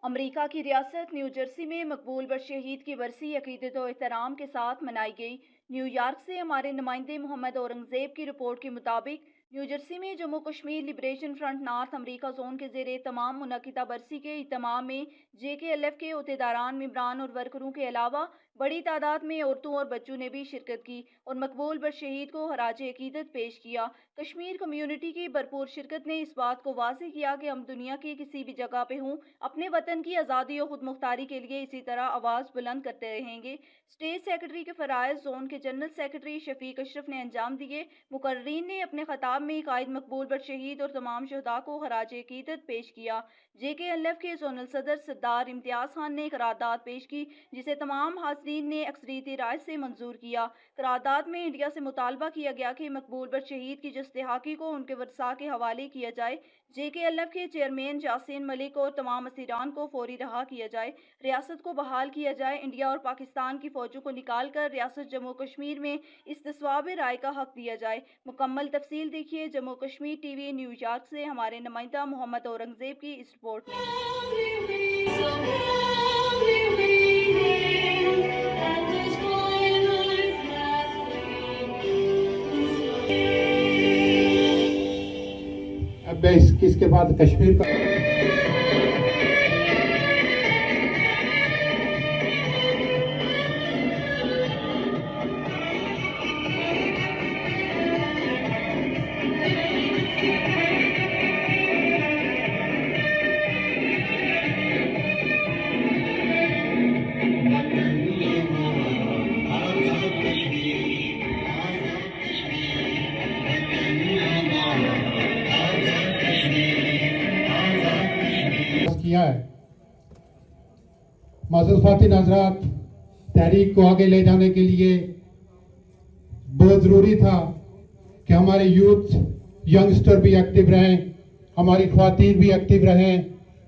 امریکہ کی ریاست new Jersey میں مقبول برشہید کی برسی عقیدت و احترام کے ساتھ منائی گئی۔ نیو یارک سے ہمارے نمائندے محمد اورنگزیب کی رپورٹ کے مطابق نیو جرسی میں Jammu Kashmir liberation front north America zone کے زیر اہتمام منعقدہ برسی کے اہتمام میں JKLF کے عہدیداران، ممبران اور ورکروں کے علاوہ بڑی تعداد میں عورتوں اور بچوں نے بھی شرکت کی اور مقبول برشہید کو خراج عقیدت پیش کیا۔ کشمیر کمیونٹی کی بھرپور شرکت نے اس بات کو واضح کیا کہ ہم دنیا کی کسی بھی جگہ پہ ہوں، اپنے وطن کی آزادی اور خود مختاری کے لیے اسی طرح آواز بلند کرتے رہیں گے۔ اسٹیٹ سیکرٹری کے فرائض زون کے جنرل سیکرٹری شفیق اشرف نے انجام دیے۔ مقررین نے اپنے خطاب میں قائد مقبول برشہید اور تمام شہداء کو خراج عقیدت پیش کیا۔ JKLF کے زونل صدر سردار امتیاز خان نے قرارداد پیش کی، جسے تمام حاضرین نے اکثریتی رائے سے منظور کیا۔ قرارداد میں انڈیا سے مطالبہ کیا گیا کہ مقبول برشہید کی جسد حاقی کو ان کے ورثاء کے حوالے کیا جائے۔ JKLF کے چیئرمین یاسین ملک اور تمام اسیران کو فوری رہا کیا جائے، ریاست کو بحال کیا جائے، انڈیا اور پاکستان کی فوجوں کو نکال کر ریاست جموں کشمیر میں استصواب رائے کا حق دیا جائے۔ مکمل تفصیل دیکھیے Jammu Kashmir T V new York سے ہمارے نمائندہ محمد اورنگزیب کی اس رپورٹ میں۔ اب اس کے بعد کشمیر کا کیا ہے۔ معزز خواتین حضرات، تحریک کو آگے لے جانے کے لیے بہت ضروری تھا کہ ہمارے یوتھ ینگسٹر بھی ایکٹیو رہیں، ہماری خواتین بھی ایکٹیو رہیں،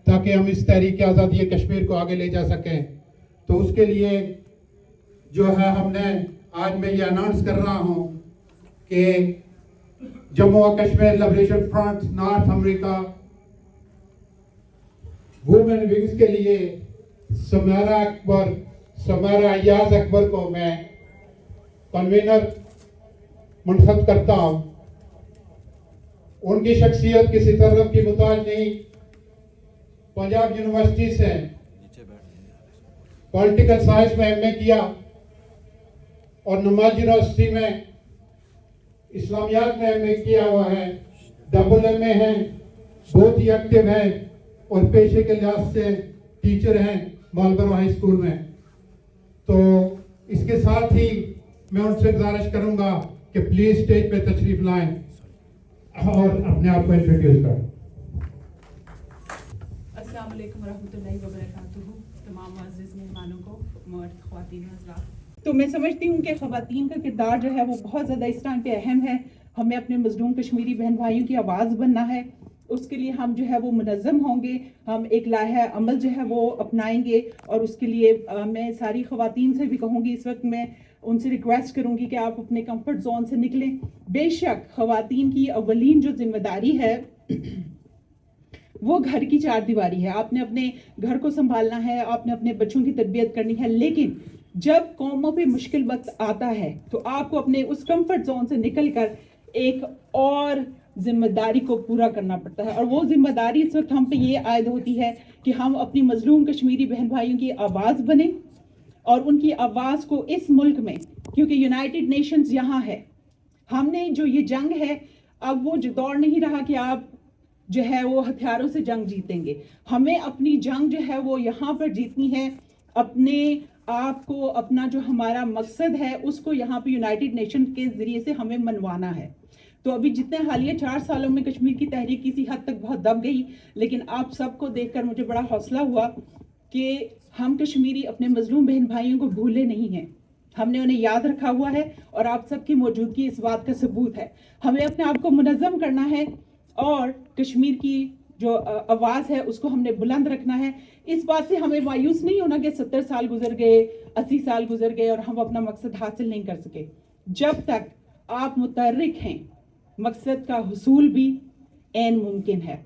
تاکہ ہم اس تحریک آزادی کشمیر کو آگے لے جا سکیں۔ تو اس کے لیے جو ہے ہم نے آج میں یہ اناؤنس کر رہا ہوں کہ جموں و کشمیر لبریشن فرنٹ نارتھ امریکہ وومن ونگز کے لیے سمیرا ایاز اکبر کو میں کنوینر منتخب کرتا ہوں۔ ان کی شخصیت کسی طرف کی محتاج نہیں، پنجاب یونیورسٹی سے پولیٹیکل سائنس میں ایم اے کیا اور نماز یونیورسٹی میں اسلامیات میں ایم اے کیا ہوا ہے، ڈبل ایم اے ہیں، بہت ہی ایکٹیو ہیں اور پیشے کے لحاظ سے ٹیچر ہیں مالبرو ہائی اسکول میں۔ تو اس کے ساتھ ہی میں ان سے گزارش کروں گا کہ پلیز اسٹیج پہ تشریف لائیں اور اپنے آپ کو انٹروڈیوس کریں۔ السلام علیکم ورحمۃ اللہ وبرکاتہ۔ تمام معزز مہمانوں کو، مرد خواتین حضرات، تو میں سمجھتی ہوں کہ خواتین کا کردار جو ہے وہ بہت زیادہ اس ٹائم پہ اہم ہے۔ ہمیں اپنے مظلوم کشمیری بہن بھائیوں کی آواز بننا ہے، اس کے لیے ہم جو ہے وہ منظم ہوں گے، ہم ایک لائحہ عمل جو ہے وہ اپنائیں گے، اور اس کے لیے میں ساری خواتین سے بھی کہوں گی، اس وقت میں ان سے ریکویسٹ کروں گی کہ آپ اپنے کمفرٹ زون سے نکلیں۔ بے شک خواتین کی اولین جو ذمہ داری ہے وہ گھر کی چار دیواری ہے، آپ نے اپنے گھر کو سنبھالنا ہے، آپ نے اپنے بچوں کی تربیت کرنی ہے، لیکن جب قوموں پہ مشکل وقت آتا ہے تو آپ کو اپنے اس کمفرٹ زون سے نکل کر ایک اور ذمہ داری کو پورا کرنا پڑتا ہے، اور وہ ذمہ داری اس وقت ہم پہ یہ عائد ہوتی ہے کہ ہم اپنی مظلوم کشمیری بہن بھائیوں کی آواز بنیں، اور ان کی آواز کو اس ملک میں، کیونکہ یونائٹڈ نیشنز یہاں ہے، ہم نے جو یہ جنگ ہے، اب وہ دور نہیں رہا کہ آپ جو ہے وہ ہتھیاروں سے جنگ جیتیں گے، ہمیں اپنی جنگ جو ہے وہ یہاں پر جیتنی ہے، اپنے آپ کو، اپنا جو ہمارا مقصد ہے اس کو یہاں پہ یونائٹڈ نیشن کے ذریعے سے ہمیں منوانا ہے۔ تو ابھی جتنے حالیہ 4 سالوں میں کشمیر کی تحریک کسی حد تک بہت دب گئی، لیکن آپ سب کو دیکھ کر مجھے بڑا حوصلہ ہوا کہ ہم کشمیری اپنے مظلوم بہن بھائیوں کو بھولے نہیں ہیں، ہم نے انہیں یاد رکھا ہوا ہے، اور آپ سب کی موجودگی اس بات کا ثبوت ہے۔ ہمیں اپنے آپ کو منظم کرنا ہے اور کشمیر کی جو آواز ہے اس کو ہم نے بلند رکھنا ہے۔ اس بات سے ہمیں مایوس نہیں ہونا کہ 70 سال گزر گئے، 80 سال گزر گئے اور ہم اپنا مقصد حاصل نہیں کر سکے۔ جب تک آپ متحرک ہیں، مقصد کا حصول بھی عین ممکن ہے۔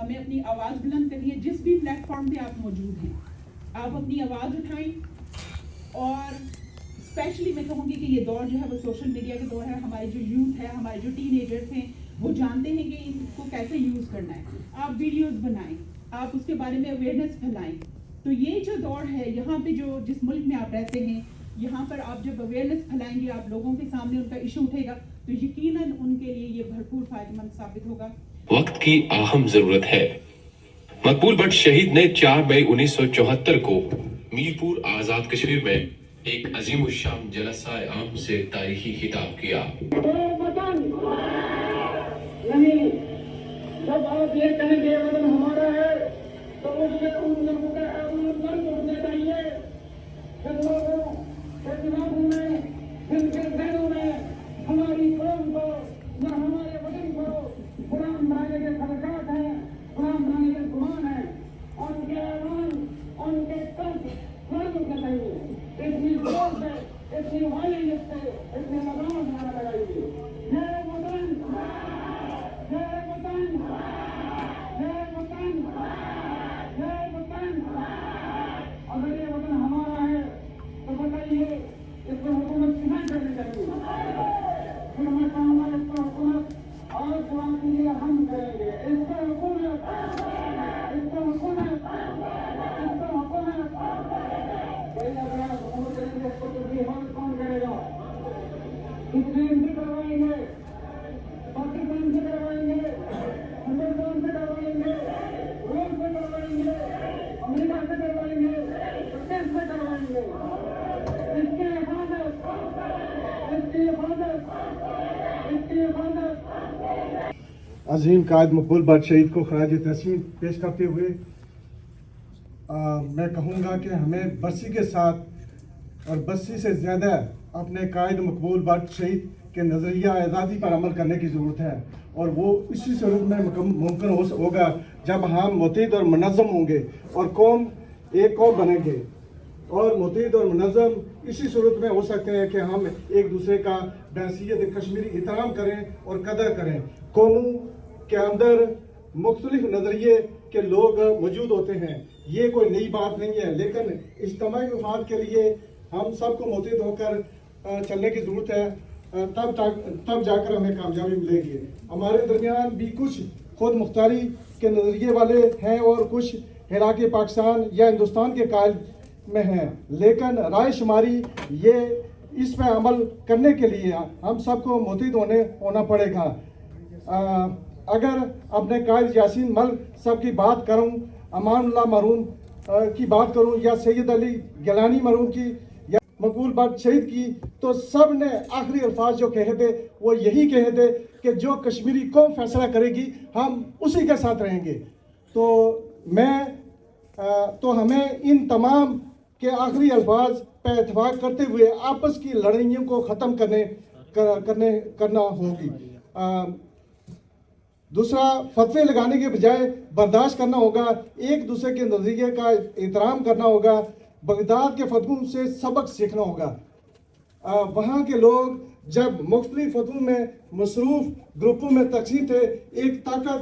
ہمیں اپنی آواز بلند کرنی ہے. جس بھی پلیٹ فارم پہ آپ موجود ہیں آپ اپنی آواز اٹھائیں. اور اسپیشلی میں کہوں گی کہ یہ دور جو ہے وہ سوشل میڈیا کا دور ہے. ہمارے جو یوتھ ہے, ہمارے جو ٹین ایجرس ہیں, وہ جانتے ہیں کہ ان کو کیسے یوز کرنا ہے. آپ ویڈیوز بنائیں, آپ اس کے بارے میں اویئرنیس پھیلائیں. تو یہ جو دور ہے یہاں پہ جو جس ملک میں آپ رہتے ہیں, یہاں پر آپ جب اویئرنیس پھیلائیں گے, آپ لوگوں کے سامنے ان کا ایشو اٹھے گا, تو یقیناً ان کے لیے یہ بھرپور فائدہ مند ثابت ہوگا. وقت کی اہم ضرورت ہے. مقبول بٹ شہید نے 4 مئی 1974 کو میر پور آزاد کشمیر میں ایک عظیم الشان جلسہ عام سے تاریخی خطاب کیا. جب آپ یہ کہیں گے وطن ہمارا ہے تو اس سے ان لوگوں کا مرد ہونا چاہیے. جن لوگوں کے دماغوں میں, جن کے ذہنوں میں ہماری قوم کو یا ہمارے وطن کو غلام بنانے کے خدشات ہیں, غلام بنانے کے گمان ہیں, ان کے ایمان, ان کے قلب مرد ہونا چاہیے. اتنی زور سے, اتنی وائلنس سے, اتنے مقام بنانا لگائیے. یہ وطن, یہ وطن, یہ وطن, یہ وطن. اگر یہ وطن ہمارا ہے تو بتائیے اس کو حکومت کتنا کرنی چاہیے. پھر میں کہوں گا اس کو حکومت اور قوم کے لیے ہم کریں گے. اس کو حکومت, اس کو حکومت, اس کو حکومت. کوئی اگر آپ حکومت کریں گے اس کو تو بھی ہم کون کرے گا. اسرائیل سے کروائیں گے, پاکستان سے کروائیں گے, ہندوستان سے کروائیں گے, روس سے کروائیں گے, امریکہ سے کروائیں گے, برطانیہ سے کروائیں گے. اس کی حفاظت, اس کی حفاظت, اس کی حفاظت. عظیم قائد مقبول بٹ شہید کو خراج تحسین پیش کرتے ہوئے میں کہوں گا کہ ہمیں برسی کے ساتھ اور برسی سے زیادہ اپنے قائد مقبول بٹ شہید کے نظریہ آزادی پر عمل کرنے کی ضرورت ہے. اور وہ اسی صورت میں ممکن ہوگا جب ہم متحد اور منظم ہوں گے اور قوم ایک قوم بنیں گے. اور متحد اور منظم اسی صورت میں ہو سکتے ہیں کہ ہم ایک دوسرے کا بحیثیت کشمیری احترام کریں اور قدر کریں. قوموں کے اندر مختلف نظریے کے لوگ موجود ہوتے ہیں, یہ کوئی نئی بات نہیں ہے, لیکن اجتماعی مفاد کے لیے ہم سب کو متحد ہو کر چلنے کی ضرورت ہے. تب جا کر ہمیں کامیابی ملے گی. ہمارے درمیان بھی کچھ خود مختاری کے نظریے والے ہیں اور کچھ ہلاک پاکستان یا ہندوستان کے قائل میں ہیں, لیکن رائے شماری یہ اس پہ عمل کرنے کے لیے ہم سب کو متحد ہونا پڑے گا. اگر اپنے قائد یاسین ملک صاحب کی بات کروں, امان اللہ مرحوم کی بات کروں, یا سید علی گیلانی مرحوم کی, یا مقبول بٹ شہید کی, تو سب نے آخری الفاظ جو کہے تھے وہ یہی کہے تھے کہ جو کشمیری قوم فیصلہ کرے گی ہم اسی کے ساتھ رہیں گے. تو ہمیں ان تمام کے آخری الفاظ پہ اتفاق کرتے ہوئے آپس کی لڑائیوں کو ختم کرنا ہوگی. دوسرا, فتوے لگانے کے بجائے برداشت کرنا ہوگا, ایک دوسرے کے نظریے کا احترام کرنا ہوگا, بغداد کے فتووں سے سبق سیکھنا ہوگا. وہاں کے لوگ جب مختلف فتووں میں مصروف گروپوں میں تقسیم تھے, ایک طاقت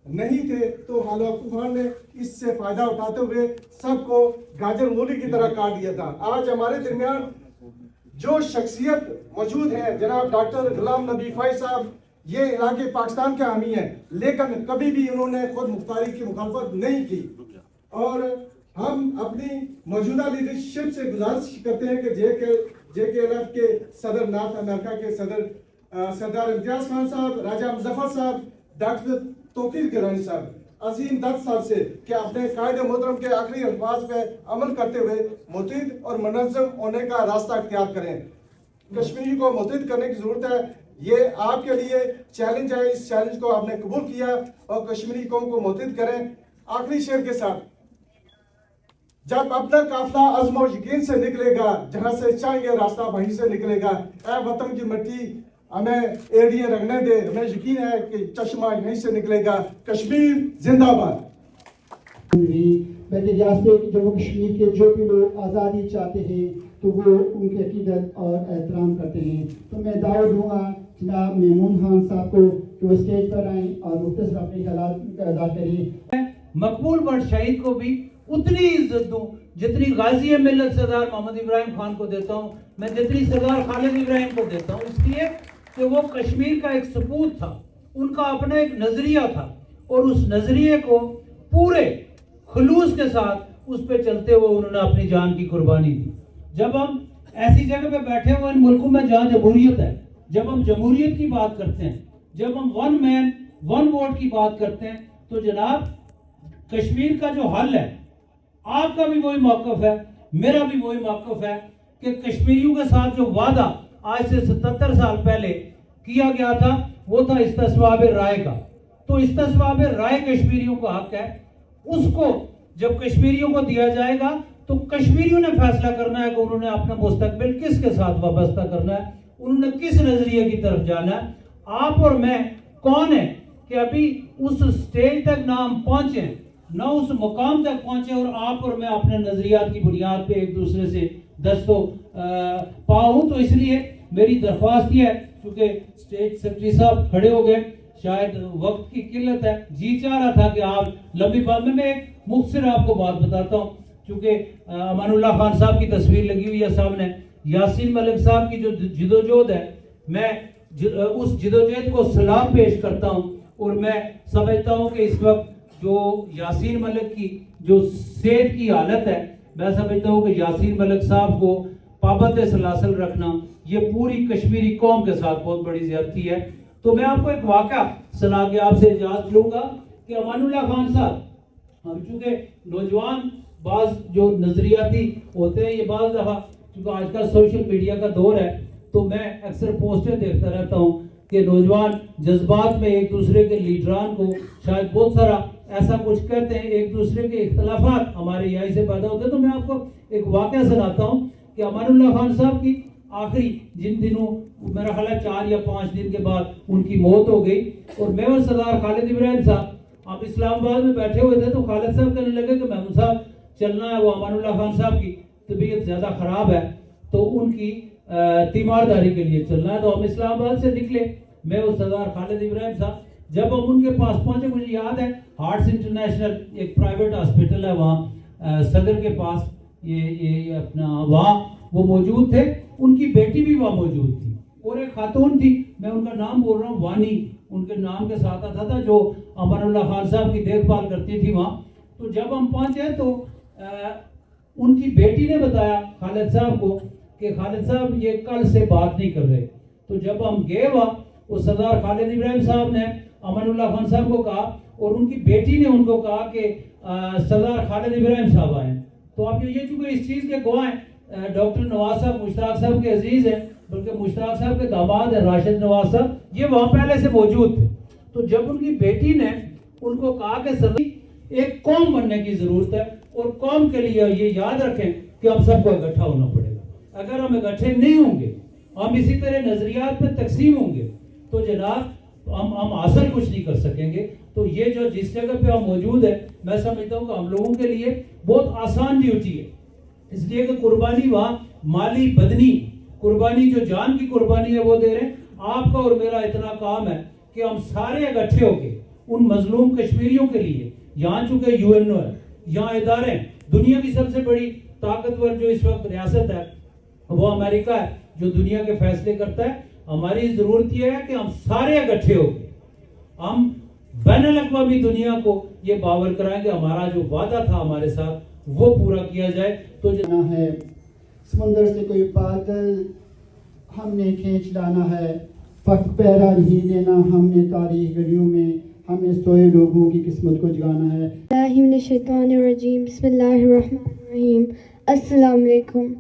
نہیں تھے, تو حلوہ طوفان نے اس سے فائدہ اٹھاتے ہوئے سب کو گاجر مولی کی طرح کاٹ دیا تھا. آج ہمارے درمیان جو شخصیت موجود ہے, جناب ڈاکٹر غلام نبی فائز صاحب, یہ علاقے پاکستان کے حامی ہیں, لیکن کبھی بھی انہوں نے خود مختاری کی مخالفت نہیں کی. اور ہم اپنی موجودہ لیڈرشپ سے گزارش کرتے ہیں کہ جے کے ایل ایف کے صدر نارتھ امریکہ کے سردار امتیاز خان صاحب, راجہ مظفر صاحب, ڈاکٹر توقیر گیلانی صاحب, عظیم دت صاحب سے کہ اپنے قائد محترم کے آخری الفاظ پہ عمل کرتے ہوئے متحد اور منظم ہونے کا راستہ اختیار کریں. کشمیری کو متحد کرنے کی ضرورت ہے, یہ آپ کے لیے چیلنج ہے. اس چیلنج کو آپ نے قبول کیا اور کشمیری قوم کو متحد کریں. آخری شعر کے ساتھ, جب اپنا قافلہ عزم و یقین سے نکلے گا, جہاں سے چاہیں گے راستہ وہیں سے نکلے گا. اے وطن کی مٹی ہمیں ایڑیاں رگنے دے, ہمیں یقین ہے کہ چشمہ یہیں سے نکلے گا. کشمیر زندہ باد. میں ریاست جموں کشمیر کے جو بھی لوگ آزادی چاہتے ہیں تو وہ ان کی عقیدت اور احترام کرتے ہیں. تو میں دعوت دوں گا جناب میمون خان صاحب کو کہ وہ اسٹیج پر آئیں اور مختصر اپنے خیالات ادا کریں. مقبول بٹ شہید کو بھی اتنی عزت دوں جتنی غازی ملت سردار محمد ابراہیم خان کو دیتا ہوں, میں جتنی سردار خالد ابراہیم کو دیتا ہوں, اس لیے کہ وہ کشمیر کا ایک سپوت تھا, ان کا اپنا ایک نظریہ تھا, اور اس نظریے کو پورے خلوص کے ساتھ اس پہ چلتے ہوئے انہوں نے اپنی جان کی قربانی دی. جب ہم ایسی جگہ پہ بیٹھے ہوئے ان ملکوں میں جہاں جمہوریت ہے, جب ہم جمہوریت کی بات کرتے ہیں, جب ہم ون مین ون ووٹ کی بات کرتے ہیں, تو جناب کشمیر کا جو حل ہے, آپ کا بھی وہی موقف ہے, میرا بھی وہی موقف ہے کہ کشمیریوں کے ساتھ جو وعدہ آج سے 77 سال پہلے کیا گیا تھا وہ تھا استصواب رائے کا. تو استصواب رائے کشمیریوں کا حق ہے, اس کو جب کشمیریوں کو دیا جائے گا تو کشمیریوں نے فیصلہ کرنا ہے کہ انہوں نے اپنا مستقبل کس کے ساتھ وابستہ کرنا ہے, انہوں نے کس نظریے کی طرف جانا ہے. آپ اور میں کون ہیں کہ ابھی اس سٹیج تک نہ ہم پہنچے, نہ اس مقام تک پہنچے, اور آپ اور میں اپنے نظریات کی بنیاد پہ ایک دوسرے سے دست و پا ہوں. تو اس لیے میری درخواست یہ ہے, چونکہ اسٹیج سیکرٹری صاحب کھڑے ہو گئے, شاید وقت کی قلت ہے, جی چاہ رہا تھا کہ آپ لمبی بات میں ایک مختصر آپ کو بات بتاتا ہوں, چونکہ امان اللہ خان صاحب کی تصویر لگی ہوئی ہے سامنے, یاسین ملک صاحب کی جو جدوجہد ہے, میں اس جدوجہد کو سلام پیش کرتا ہوں, اور میں سمجھتا ہوں کہ اس وقت جو یاسین ملک کی جو صحت کی حالت ہے, میں سمجھتا ہوں کہ یاسین ملک صاحب کو پابند سلاسل رکھنا یہ پوری کشمیری قوم کے ساتھ بہت بڑی زیادتی ہے. تو میں آپ کو ایک واقعہ سنا کے آپ سے اجازت لوں گا کہ امان اللہ خان صاحب, ہم چونکہ نوجوان بعض جو نظریاتی ہوتے ہیں, یہ بعض دفعہ چونکہ آج کل سوشل میڈیا کا دور ہے, تو میں اکثر پوسٹیں دیکھتا رہتا ہوں کہ نوجوان جذبات میں ایک دوسرے کے لیڈران کو شاید بہت سارا ایسا کچھ کہتے ہیں, ایک دوسرے کے اختلافات ہمارے یہاں سے پیدا ہوتے ہیں. تو میں آپ کو ایک واقعہ سناتا ہوں کہ امان اللہ خان صاحب کی آخری جن دنوں, میرا خیال ہے 4 یا 5 دن کے بعد ان کی موت ہو گئی, اور میں اور سردار خالد ابراہیم صاحب آپ اسلام آباد میں بیٹھے ہوئے تھے, تو خالد صاحب کہنے لگے کہ محمود صاحب چلنا ہے, وہ امان اللہ خان صاحب کی طبیعت زیادہ خراب ہے تو ان کی تیمارداری کے لیے چلنا ہے. تو ہم اسلام آباد سے نکلے, میں اور سردار خالد ابراہیم صاحب, جب ہم ان کے پاس پہنچے, مجھے یاد ہے ہارٹس انٹرنیشنل ایک پرائیویٹ ہاسپٹل ہے وہاں صدر کے پاس, یہ اپنا وہاں وہ موجود تھے, ان کی بیٹی بھی وہاں موجود تھی, اور ایک خاتون تھی, میں ان کا نام بول رہا ہوں, وانی ان کے نام کے ساتھ آتا تھا, جو امان اللہ خان صاحب کی دیکھ بھال کرتی تھی وہاں. تو جب ہم پہنچے تو ان کی بیٹی نے بتایا خالد صاحب کو کہ خالد صاحب یہ کل سے بات نہیں کر رہے. تو جب ہم گئے وہاں, وہ سردار خالد ابراہیم صاحب نے امان اللہ خان صاحب کو کہا, اور ان کی بیٹی نے ان کو کہا کہ سردار خالد ابراہیم صاحب آئے. تو آپ یہ چونکہ اس چیز کے گواہ ہیں, ڈاکٹر نواز صاحب مشتاق صاحب کے عزیز ہیں, بلکہ مشتاق صاحب کے داماد ہیں راشد نواز صاحب, یہ وہاں پہلے سے موجود تھے. تو جب ان کی بیٹی نے ان کو کہا کہ سردار ایک قوم بننے کی ضرورت ہے, اور قوم کے لیے یہ یاد رکھیں کہ ہم سب کو اکٹھا ہونا پڑے گا. اگر ہم اکٹھے نہیں ہوں گے, ہم اسی طرح نظریات میں تقسیم ہوں گے, تو جناب ہم حاصل کچھ نہیں کر سکیں گے. تو یہ جو جس جگہ پہ ہم موجود ہیں, میں سمجھتا ہوں کہ ہم لوگوں کے لیے بہت آسان ڈیوٹی ہے, اس لیے کہ قربانی وہاں مالی بدنی قربانی, جو جان کی قربانی ہے وہ دے رہے ہیں. آپ کا اور میرا اتنا کام ہے کہ ہم سارے اکٹھے ہو کے ان مظلوم کشمیریوں کے لیے, یہاں چونکہ UNO ہے, یہاں ادارے ہیں, دنیا کی سب سے بڑی طاقتور جو اس وقت ریاست ہے وہ امریکہ ہے, جو دنیا کے فیصلے کرتا ہے. ہماری ضرورت یہ ہے کہ ہم سارے اکٹھے ہو کے ہم بین الاقوامی دنیا کو یہ باور کرائیں کہ ہمارا جو وعدہ تھا ہمارے ساتھ وہ پورا کیا جائے. تو ہے سمندر سے کوئی بادل ہم نے کھینچ لانا ہے, پک پیرا نہیں دینا ہم نے تاریخ گھڑیوں میں, ہمیں سوئے لوگوں کی قسمت کو جگانا ہے. اللہ من الشیطان الرجیم, بسم اللہ الرحمن الرحیم. السلام علیکم.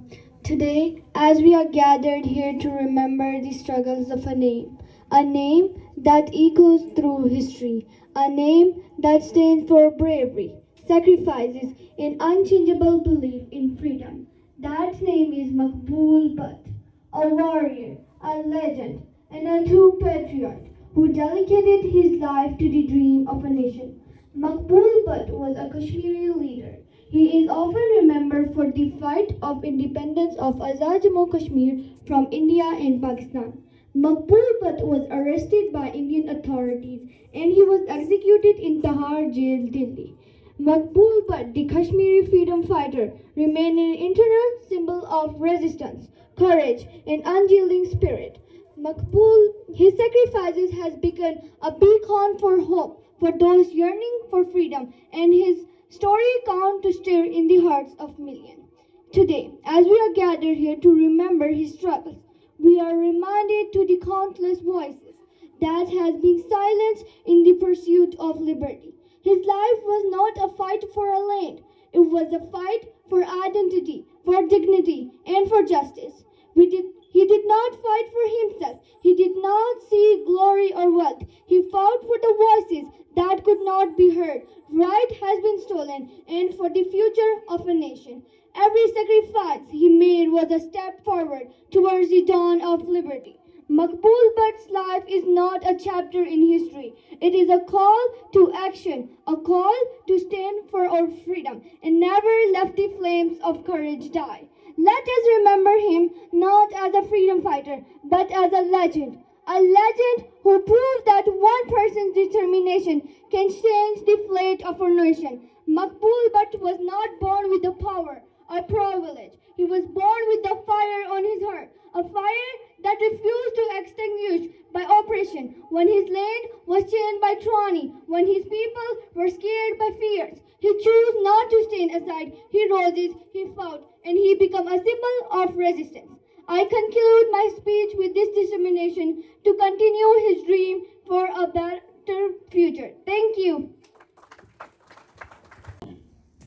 Today, as we are gathered here to remember the struggles of a name that echoes through history, a name that stands for bravery, sacrifices, and unchangeable belief in freedom. That name is Maqbool Butt, a warrior, a legend, and a true patriot who dedicated his life to the dream of a nation. Maqbool Butt was a Kashmiri leader. He is often remembered for the fight of independence of Azad Jammu Kashmir from India and Pakistan. Maqbool Butt was arrested by Indian authorities and he was executed in Tihar Jail, Delhi. Maqbool Butt, the Kashmiri freedom fighter, remained an eternal symbol of resistance, courage, and unyielding spirit. Maqbool, his sacrifices has become a beacon for hope for those yearning for freedom, and his story count to stir in the hearts of millions. Today, as we are gathered here to remember his struggles, we are reminded to the countless voices that has been silenced in the pursuit of liberty. His life was not a fight for a land, it was a fight for identity, for dignity, and for justice. He did not fight for himself. He did not seek glory or wealth. He fought for the voices that could not be heard. Right has been stolen, and for the future of a nation. Every sacrifice he made was a step forward towards the dawn of liberty. Maqbool Butt's life is not a chapter in history. It is a call to action, a call to stand for our freedom and never let the flames of courage die. Let us remember him not as a freedom fighter, but as a legend who proved that one person's determination can change the fate of a nation. Maqbool Butt was not born with the power or privilege. He was born with the fire on his heart, a fire that refused to extinguish by oppression. When his land was chained by tyranny, when his people were scared by fears, he chose not to stand aside. He rose, he fought, and he became a symbol of resistance. I conclude my speech with this determination to continue his dream for a better future. Thank you.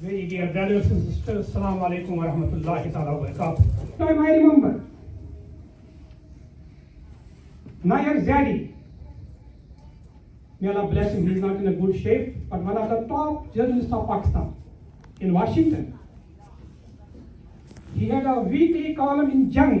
Very dear brothers and sisters, Assalamu alaikum wa rahmatullahi ta'ala wa barakatuh. Time I remember, Nair Zadi, may Allah bless him, he's not in a good shape, but one of the top journalists of Pakistan in Washington. He had a weekly column in Jang,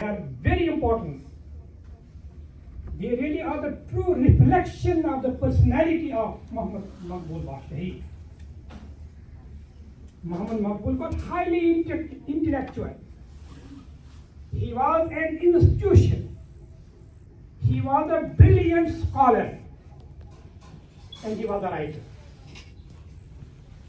They are very important. They really are the true reflection of the personality of Muhammad Maqbool Butt Shahid. Muhammad Maqbool was highly intellectual. He was an institution. He was a brilliant scholar. And he was a writer.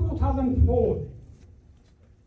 2004।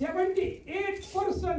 78%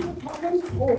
2004,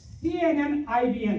CNN, IBN।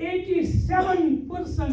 87%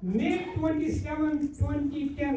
May 27, 2010।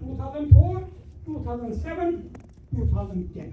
2004, 2007, 2010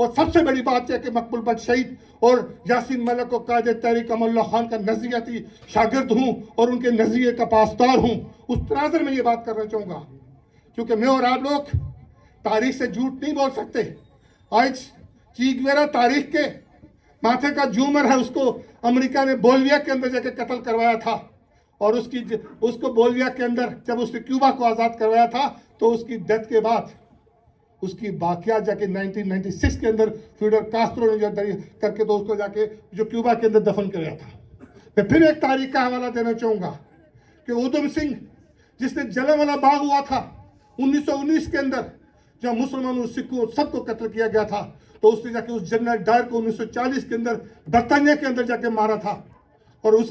اور سب سے بڑی بات یہ کہ مقبول but شہید اور یاسین ملک و قائد تحریک امان اللہ خان کا نظریاتی شاگرد ہوں اور ان کے نظریے کا پاسدار ہوں. اس تناظر میں یہ بات کرنا چاہوں گا کیونکہ میں اور آپ لوگ تاریخ سے جھوٹ نہیں بول سکتے. آج چی گویرا تاریخ کے ماتھے کا جومر ہے. اس کو امریکہ نے بولیویا کے اندر جا کے قتل کروایا تھا اور اس کو بولیویا کے اندر جب اس نے کیوبا کو آزاد کروایا تھا تو اس کی ڈیتھ کے بعد اس کی باقیات جا کے 1996 کے اندر فیڈر کاسٹرو نے کر کے تو اس کو جا کے جو کیوبا کے اندر دفن کرایا تھا. میں پھر ایک تاریخ کا حوالہ دینا چاہوں گا کہ ادھم سنگھ جس نے جلیانوالہ باغ ہوا تھا 1919 کے اندر جب مسلمانوں سکھوں سب کو قتل کیا گیا تھا تو اس نے جا کے اس جنرل ڈائر کو 1940 کے اندر برطانیہ کے اندر جا کے مارا تھا اور اس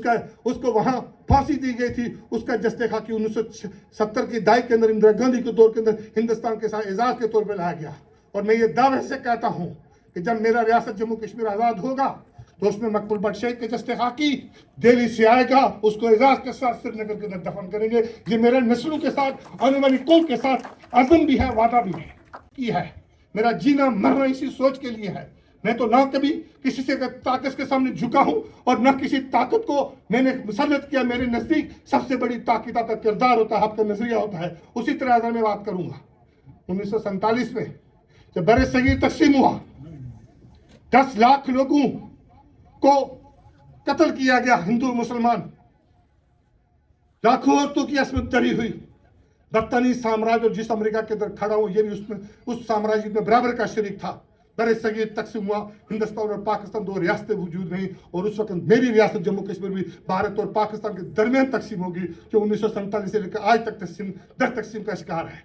کو وہاں پھانسی دی گئی تھی. اس کا جستے خاکی 1970 کی دہائی کے اندر اندرا گاندھی کے دور کے اندر ہندوستان کے ساتھ اعزاز کے طور پہ لایا گیا. اور میں یہ دعوے سے کہتا ہوں کہ جب میرا ریاست جموں کشمیر آزاد ہوگا تو اس میں مقبول بٹ شہید کے جستے خاکی دہلی سے آئے گا. اس کو اعزاز کے ساتھ سری نگر کے اندر دفن کریں گے. یہ میرے نسلوں کے ساتھ آنے والی قوم کے ساتھ عزم بھی ہے, وعدہ بھی ہے. میرا جینا مرنا اسی سوچ کے لیے ہے. میں تو نہ کبھی کسی سے طاقت کے سامنے جھکا ہوں اور نہ کسی طاقت کو میں نے مسلط کیا. میرے نزدیک سب سے بڑی طاقت آپ کا کردار ہوتا ہے, آپ کا نظریہ ہوتا ہے. اسی طرح اگر میں بات کروں گا 1947 میں جب بر صغیر تقسیم ہوا 10 لاکھ لوگوں کو قتل کیا گیا, ہندو مسلمان, لاکھوں عورتوں کی عصمت دری ہوئی. برطانوی سامراج اور جس امریکہ کے اندر کھڑا ہوں یہ بھی اس سامراج میں برابر کا شریک تھا. بر صغیر تقسیم ہوا, ہندوستان اور پاکستان 2 ریاستیں وجود رہیں اور اس وقت میری ریاست جموں کشمیر بھی بھارت اور پاکستان کے درمیان تقسیم ہوگی جو 1947 سے لے کر آج تک تقسیم کا شکار ہے.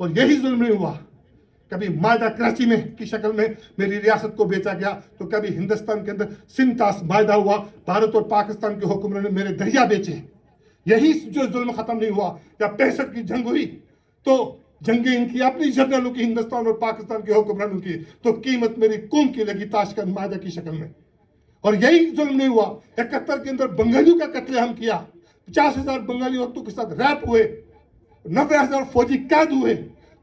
اور یہی ظلم نہیں ہوا. کبھی معاہدہ کراچی میں کی شکل میں میری ریاست کو بیچا گیا تو کبھی ہندوستان کے اندر سنتاس معاہدہ ہوا, بھارت اور پاکستان کے حکمرانوں نے میرے دریا بیچے. یہی جو ظلم ختم نہیں ہوا. یا 65 کی جنگ ہوئی تو جنگیں ان کی اپنی جنرلوں کی, ہندوستان اور پاکستان کے حکمرانوں کی, تو قیمت میری قوم کی لگی تاشکند معاہدہ کی شکل میں. اور یہی ظلم نہیں ہوا. 71 کے اندر بنگالیوں کا قتل عام کیا, 50,000 بنگالی عورتوں کے ساتھ ریپ ہوئے, 90,000 فوجی قید ہوئے,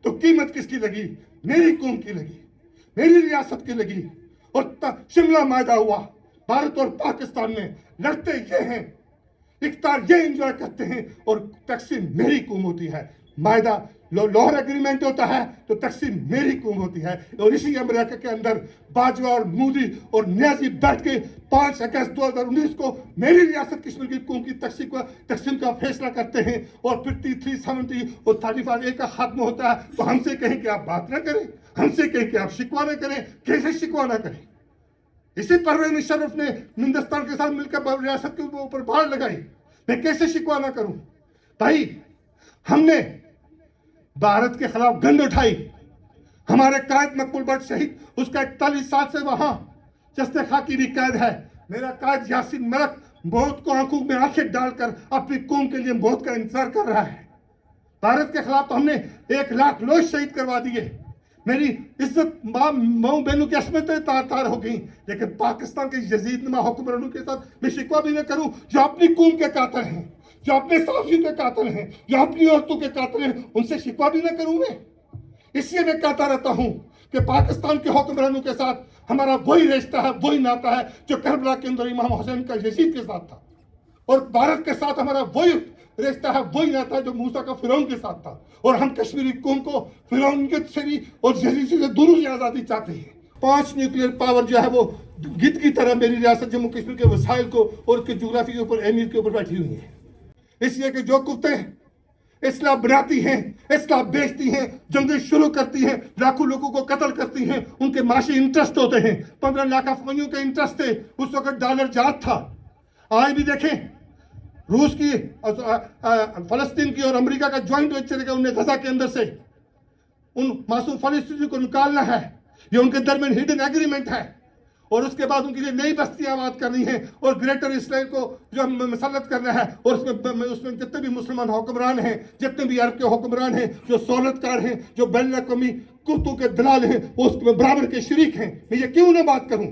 تو قیمت کس کی لگی؟ میری قوم کی لگی, میری ریاست کی لگی. اور شملہ معاہدہ ہوا, بھارت اور پاکستان میں لڑتے یہ ہیں, اقتدار یہ انجوائے کرتے ہیں اور تقسیم میری قوم ہوتی ہے. معاہدہ لاہور ایگریمنٹ ہوتا ہے تو تقسیم میری قوم ہوتی ہے. اور اسی امریکہ کے اندر باجوہ اور مودی اور نیازی بیٹھ کے 5 اگست 2019 کو میری ریاست کشمیر کی قوم کی تقسیم کا فیصلہ کرتے ہیں. اور پھر 370 اور 35A کا خاتمہ ہوتا ہے تو ہم سے کہیں کہ آپ بات نہ کریں, ہم سے کہیں کہ آپ شکوہ نہ کریں. کیسے شکوہ نہ کریں؟ اسی پرویز مشرف نے ہندوستان کے ساتھ مل کر ریاست کے اوپر بھاڑ لگائی. میں کیسے شکوہ نہ کروں؟ بھائی ہم نے بھارت کے خلاف گند اٹھائی. ہمارے قائد مقبول بٹ شہید, اس کا 41 سال سے وہاں جستے خاکی بھی قید ہے. میرا قائد یاسین ملک موت کو آنکھوں میں آنکھیں ڈال کر اپنی قوم کے لیے موت کا انتظار کر رہا ہے. بھارت کے خلاف تو ہم نے 1 لاکھ لوگ شہید کروا دیے. میری عزت ماں بہنوں کی عصمتیں تار ہو گئیں. لیکن پاکستان کے یزید نما حکمرانوں کے ساتھ میں شکوہ بھی نہ کروں جو اپنی قوم کے قاتل ہیں, جو اپنے صحافیوں کے قاتل ہیں, جو اپنی عورتوں کے قاتل ہیں, ان سے شکوہ بھی نہ کروں میں. اس لیے میں کہتا رہتا ہوں کہ پاکستان کے حکمرانوں کے ساتھ ہمارا وہی رشتہ ہے, وہی ناتا ہے جو کربلا کے اندر امام حسین کا یزید کے ساتھ تھا. اور بھارت کے ساتھ ہمارا وہی رشتہ ہے, وہی ناتا ہے جو موسیٰ کا فرعون کے ساتھ تھا. اور ہم کشمیری قوم کو فرعونیت سے بھی اور یزید سے دونوں سے آزادی چاہتے ہیں. 5 نیوکلیئر پاور جو ہے وہ گد کی طرح میری ریاست جموں کشمیر کے وسائل کو اور اس کے جغرافی کے اوپر اہمیت کے اوپر بیٹھی ہوئی ہیں. اس لیے کہ جو کتے اصلاح بناتی ہیں, اصلاح بیچتی ہیں, جنگیں شروع کرتی ہیں, لاکھوں لوگوں کو قتل کرتی ہیں, ان کے معاشی انٹرسٹ ہوتے ہیں. 15 لاکھ افغانیوں کا انٹرسٹ تھے, اس وقت ڈالر جات تھا. آج بھی دیکھیں روس کی, فلسطین کی اور امریکہ کا جوائنٹ وینچر ہے, انہیں غزہ کے اندر سے ان معصوم فلسطینیوں کو نکالنا ہے. یہ ان کے درمیان ہڈن ایگریمنٹ ہے. اور اس کے بعد ان کے لیے نئی بستیاں آباد کرنی ہیں اور گریٹر اسرائیل کو جو ہم مسلط کرنا ہے. اور اس میں جتنے بھی مسلمان حکمران ہیں, جتنے بھی عرب کے حکمران ہیں, جو سہولت کار ہیں, جو بین الاقوامی کتوں کے دلال ہیں, وہ اس میں برابر کے شریک ہیں. میں یہ کیوں نہ بات کروں؟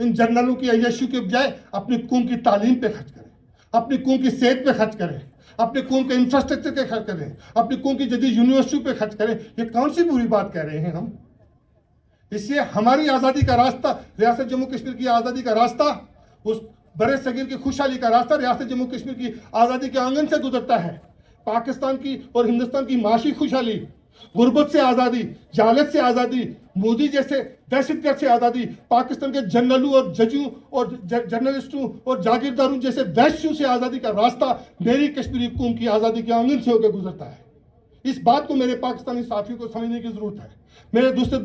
ان جنرلوں کی عیاشیوں کے بجائے اپنی قوم کی تعلیم پہ خرچ کریں، اپنی قوم کی صحت پہ خرچ کریں، اپنے قوم کے انفراسٹرکچر پہ خرچ کریں، اپنی قوم کی جدید یونیورسٹیوں پہ خرچ کریں. یہ کون سی بری بات کہہ رہے ہیں ہم؟ اس لیے ہماری آزادی کا راستہ، ریاست جموں کشمیر کی آزادی کا راستہ، اس برے صغیر کی خوشحالی کا راستہ ریاست جموں کشمیر کی آزادی کے آنگن سے گزرتا ہے. پاکستان کی اور ہندوستان کی معاشی خوشحالی، غربت سے آزادی، جہالت سے آزادی، مودی جیسے دہشت گرد سے آزادی، پاکستان کے جنرلوں اور ججوں اور جرنلسٹوں اور جاگیرداروں جیسے وحشیوں سے آزادی کا راستہ میری کشمیری قوم کی آزادی کے آنگن سے ہو کے گزرتا ہے. اس بات کو میرے پاکستانی صحافیوں کو سمجھنے کی ضرورت ہے، میرے دوسرے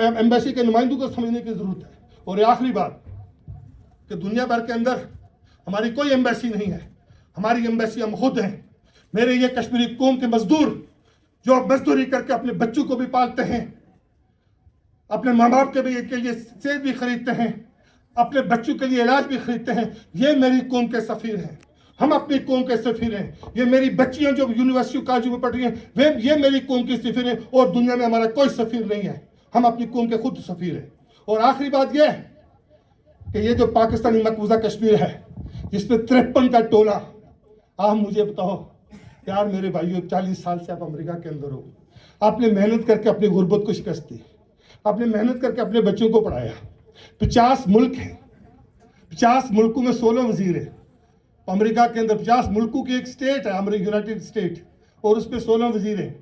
ایمبیسی کے نمائندوں کو سمجھنے کی ضرورت ہے. اور یہ آخری بات کہ دنیا بھر کے اندر ہماری کوئی ایمبیسی نہیں ہے، ہماری ایمبیسی ہم خود ہیں. میرے یہ کشمیری قوم کے مزدور جو مزدوری کر کے اپنے بچوں کو بھی پالتے ہیں، اپنے ماں باپ کے لیے صحت بھی خریدتے ہیں، اپنے بچوں کے لیے علاج بھی خریدتے ہیں، یہ میری قوم کے سفیر ہیں. ہم اپنی قوم کے سفیر ہیں. یہ میری بچیاں جو یونیورسٹی کالجوں میں پڑھ رہی ہیں یہ میری قوم کی سفیر ہیں، اور دنیا میں ہمارا کوئی سفیر نہیں ہے. ہم اپنی قوم کے خود سفیر ہیں. اور آخری بات یہ ہے کہ یہ جو پاکستانی مقبوضہ کشمیر ہے جس میں 53 کا ٹولہ، آپ مجھے بتاؤ یار میرے بھائیوں، 40 سال سے آپ امریکہ کے اندر ہو، آپ نے محنت کر کے اپنی غربت کو شکست دی، آپ نے محنت کر کے اپنے بچوں کو پڑھایا. 50 ملک ہیں، 50 ملکوں میں 16 وزیر ہیں. امریکہ کے اندر 50 ملکوں کی ایک سٹیٹ ہے یونائٹڈ اسٹیٹ، اور اس میں 16 وزیر ہیں.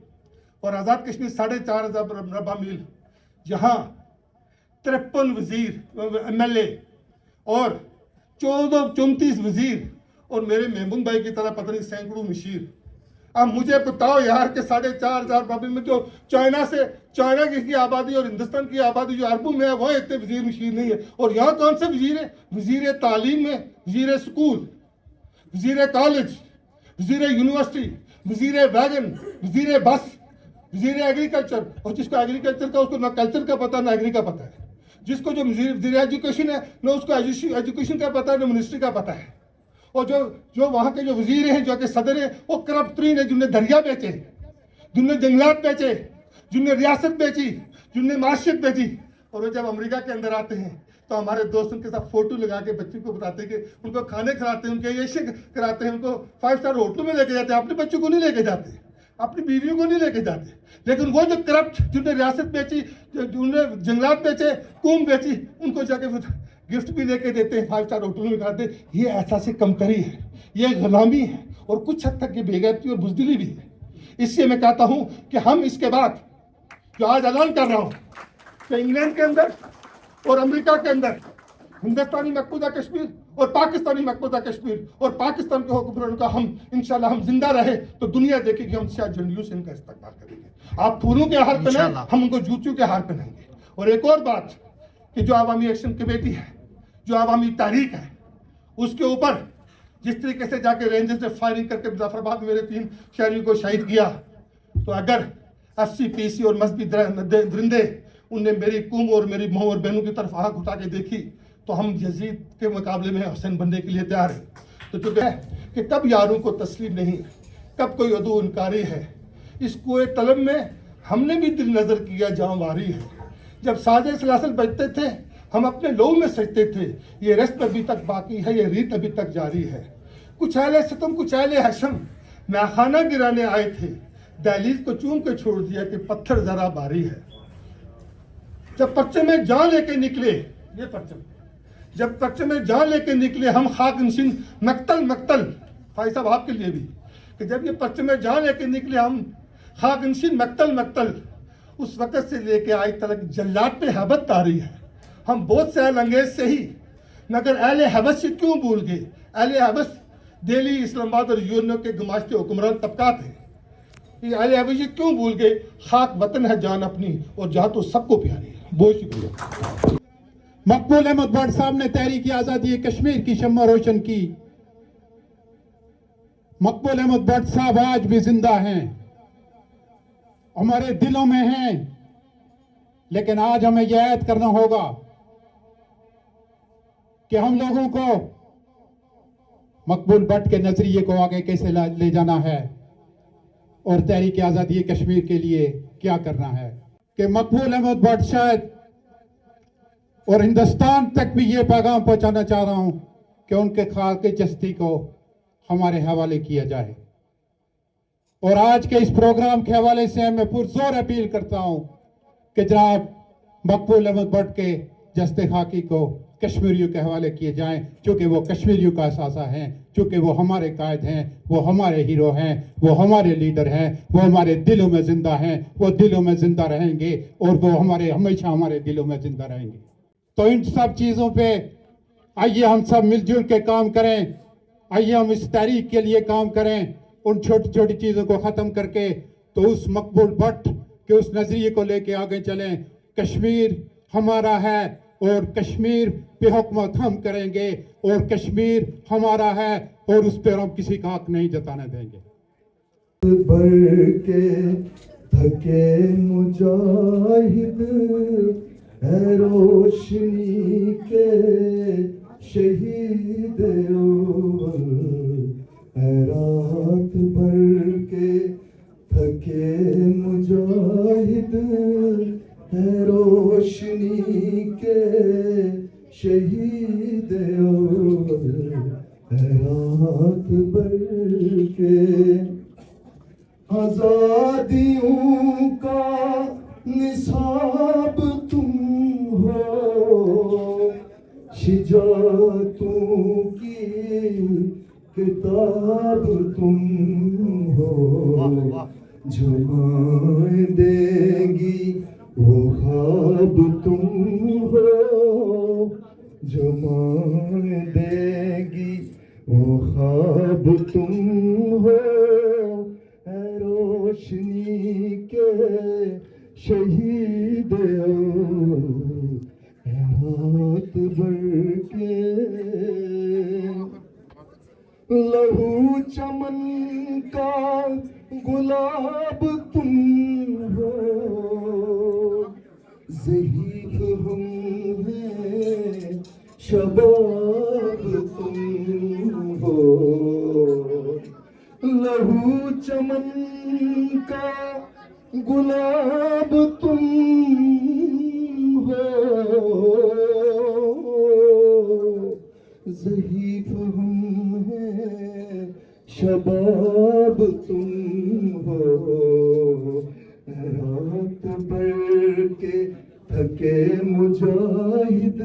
اور آزاد کشمیر 4,500 مربع میل، جہاں 53 وزیر ایم ایل اے اور 34 وزیر، اور میرے محمود بھائی کی طرح پتہ نہیں سینکڑوں مشیر. اب مجھے بتاؤ یار کہ 4,500 مربع میں جو چائنا کی آبادی اور ہندوستان کی آبادی جو عربوں میں ہے وہ اتنے وزیر مشیر نہیں ہے. اور یہاں کون سے وزیر ہیں؟ وزیر تعلیم میں، وزیر اسکول، وزیر کالج، وزیر یونیورسٹی، وزیر ویگن، وزیر بس، وزیر ایگریکلچر. اور جس کو ایگریکلچر کا اس کو نہ کلچر کا پتہ نہ ایگری کا پتہ ہے. جس کو جو وزیر ایجوکیشن ہے نہ اس کو ایجوکیشن کا پتہ ہے نہ منسٹری کا پتہ ہے. اور جو وہاں کے جو وزیر ہیں، جو کہ صدر ہیں، وہ کرپٹ ترین ہیں، جن نے دریا بیچے، جن نے جنگلات بیچے، جن نے ریاست بیچی، جن نے معاشیت بیچی. اور وہ جب امریکہ کے اندر آتے ہیں تو ہمارے دوستوں کے ساتھ فوٹو لگا کے بچوں کو بتاتے ہیں کہ ان کو کھانے کھلاتے ہیں، ان کے عیشیں کراتے ہیں، ان کو 5 اسٹار ہوٹلوں میں لے کے جاتے ہیں. اپنے بچوں کو نہیں لے کے جاتے، اپنی بیویوں کو نہیں لے کے جاتے. لیکن وہ جو کرپٹ، جن نے ریاست بیچی، جن نے جنگلات بیچے، قوم بیچی، ان کو جا کے گفٹ بھی لے کے دیتے ہیں، 5 اسٹار ہوٹلوں میں کھاتے ہیں. یہ احساس کمتری ہے، یہ غلامی ہے، اور کچھ حد تک یہ بے غیرتی اور بزدلی بھی ہے. اس لیے میں کہتا ہوں کہ ہم اس کے بعد جو آج اعلان کر رہا ہوں کہ انگلینڈ کے اندر اور امریکہ کے اندر ہندوستانی مقبوضہ کشمیر اور پاکستانی مقبوضہ کشمیر اور پاکستان کے حکمرانوں کا ہم انشاءاللہ ہم زندہ رہے تو دنیا دیکھے کہ ہم سیاہ جھنڈیوں سے ان کا استقبال کریں گے. آپ پھولوں کے ہار پہنائیں، ہم ان کو جوتیوں کے ہار پہنائیں گے. اور ایک اور بات کہ جو عوامی ایکشن کمیٹی ہے، جو عوامی تحریک ہے، اس کے اوپر جس طریقے سے جا کے رینجرز نے فائرنگ کر کے مظفر آباد میں میرے 3 شہریوں کو شہید کیا، تو اگر FCPC اور مذہبی درندے ان نے میری قوم اور میری ماں اور بہنوں کی طرف آنکھ اٹھا کے دیکھی تو ہم یزید کے مقابلے میں حسین بننے کے لیے تیار ہیں. تو چونکہ ہے کہ کب یاروں کو تسلیم نہیں، کب کوئی عدو انکاری ہے. اس کوئے طلب میں ہم نے بھی دل نظر کیا جہاں واری ہے. جب سازے سلاسل بجتے تھے ہم اپنے لوح میں سجتے تھے. یہ رسم ابھی تک باقی ہے، یہ ریت ابھی تک جاری ہے. کچھ اہل ستم، کچھ اہل حشم میخانہ گرانے آئے تھے، دہلیز کو چوم کے چھوڑ دیا کہ پتھر ذرا باری ہے. جب پرچم میں جان لے کے نکلے، یہ پرچم جب پرچم میں جان لے کے نکلے ہم خاک نشین مقتل بھائی صاحب آپ کے لیے بھی، کہ جب یہ پرچم میں جان لے کے نکلے ہم خاک نشین مقتل، اس وقت سے لے کے آج تک جلات پہ حبت طاری ہے. ہم بہت سے اہل انگیز سے ہی، مگر اہل حبس سے کیوں بھول گئے؟ اہل حبس دہلی، اسلام آباد اور یونان کے گماشتے حکمران طبقات ہیں. یہ اہل حبس سے کیوں بھول گئے؟ خاک وطن ہے جان اپنی، اور جہاں تو سب کو پیاری ہے. بہت شکریہ. مقبول احمد بٹ صاحب نے تحریک آزادی کشمیر کی شمع روشن کی. مقبول احمد بٹ صاحب آج بھی زندہ ہیں، ہمارے دلوں میں ہیں. لیکن آج ہمیں یہ عہد کرنا ہوگا کہ ہم لوگوں کو مقبول بٹ کے نظریے کو آگے کیسے لے جانا ہے اور تحریک آزادی کشمیر کے لیے کیا کرنا ہے. کہ مقبول احمد بٹ شاید اور ہندوستان تک بھی یہ پیغام پہنچانا چاہ رہا ہوں کہ ان کے خاک جستی کو ہمارے حوالے کیا جائے. اور آج کے اس پروگرام کے حوالے سے میں پرزور اپیل کرتا ہوں کہ جناب مقبول احمد بٹ کے جستے خاکی کو کشمیریوں کے حوالے کیے جائیں، چونکہ وہ کشمیریوں کا اثاثہ ہیں، چونکہ وہ ہمارے قائد ہیں، وہ ہمارے ہیرو ہیں، وہ ہمارے لیڈر ہیں، وہ ہمارے دلوں میں زندہ ہیں، وہ دلوں میں زندہ رہیں گے اور وہ ہمیشہ ہمارے دلوں میں زندہ رہیں گے. تو ان سب چیزوں پہ آئیے ہم سب مل جل کے کام کریں، آئیے ہم اس تحریک کے لیے کام کریں، ان چھوٹی چھوٹی چیزوں کو ختم کر کے تو اس مقبول بٹ کے اس نظریے کو لے کے آگے چلیں. کشمیر ہمارا ہے اور کشمیر پہ حکومت ہم کریں گے، اور کشمیر ہمارا ہے اور اس پہ ہم کسی کا حق نہیں جتانے دیں گے. بھر کے تھکے مجاہد ہے روشنی کے شہید اول، ہے رات بھر کے تھکے مجاہد ہے روشنی کے شہید اول، ہے رات بھر کے آزادیوں کا نصاب تم ہو، شجاعتوں کی کتاب تم ہو، جمائے دیں گی وہ خواب تم ہو، جمائے دیں گی وہ خواب تم ہو، اے روشنی کے شہید اول، اے رات بھر کے لہو چمن کا گلاب تم ہو، ضعیف ہم ہیں شباب تم ہو، لہو چمن کا گلاب تم ہو، ضعیف ہم ہیں شباب تم ہو، رات بھر کے تھکے مجاہد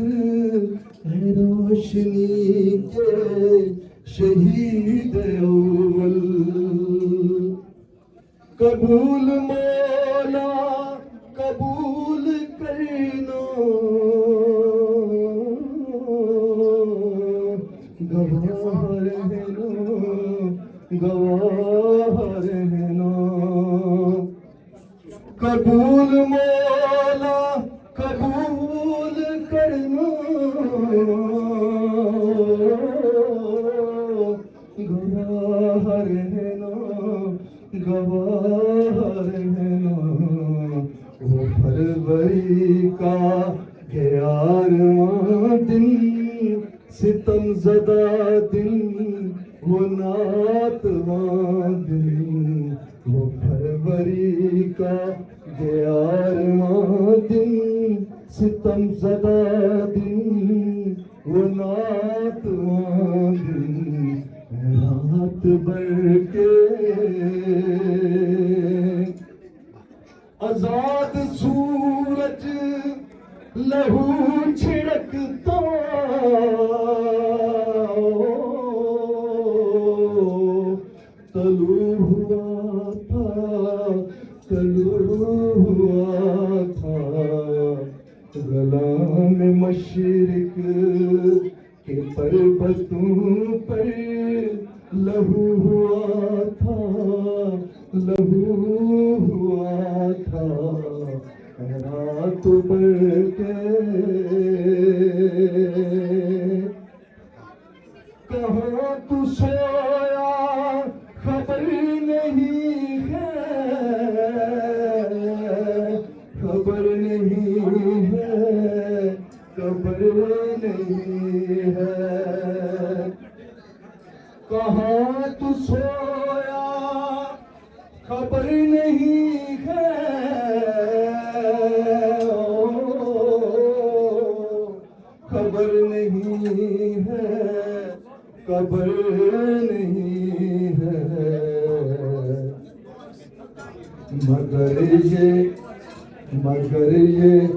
ہے روشنی کے شہید اول، قبول مولا قبول کرنا، گواہ رہنا گواہ رہنا، قبول مولا قبول کرنا، گواہ رہنا گواہ رہنا، وہ فروری کا گیارہواں دن، ستم زدہ دن، وہ ناتواں دن، وہ فروری کا گیارہواں دن، ستم زدہ دن، وہ ناتواں دن، رات بھر کے آزاد سورج لہو چھڑکتا، طلوع ہوا تھا طلوع ہوا تھا، غلام مشرق کے پربتوں پر لہو ہوا تھا لہو ہوا تھا، رات بھر کے کہاں تو سویا خبر نہیں ہے، خبر نہیں ہے، خبر نہیں ہے، کہاں تو سویا خبر نہیں ہے، قبر نہیں ہے، مگر یہ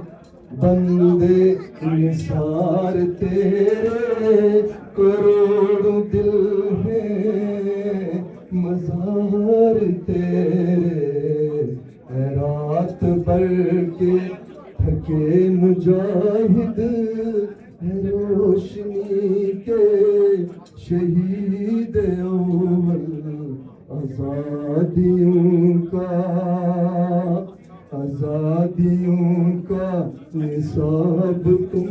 بندے نثار تیرے کروڑوں دل ہیں، مزار تیرے اے رات بھر کے تھکے مجاہد، اے روشنی کے شہید اول، آزادیوں کا نصاب تم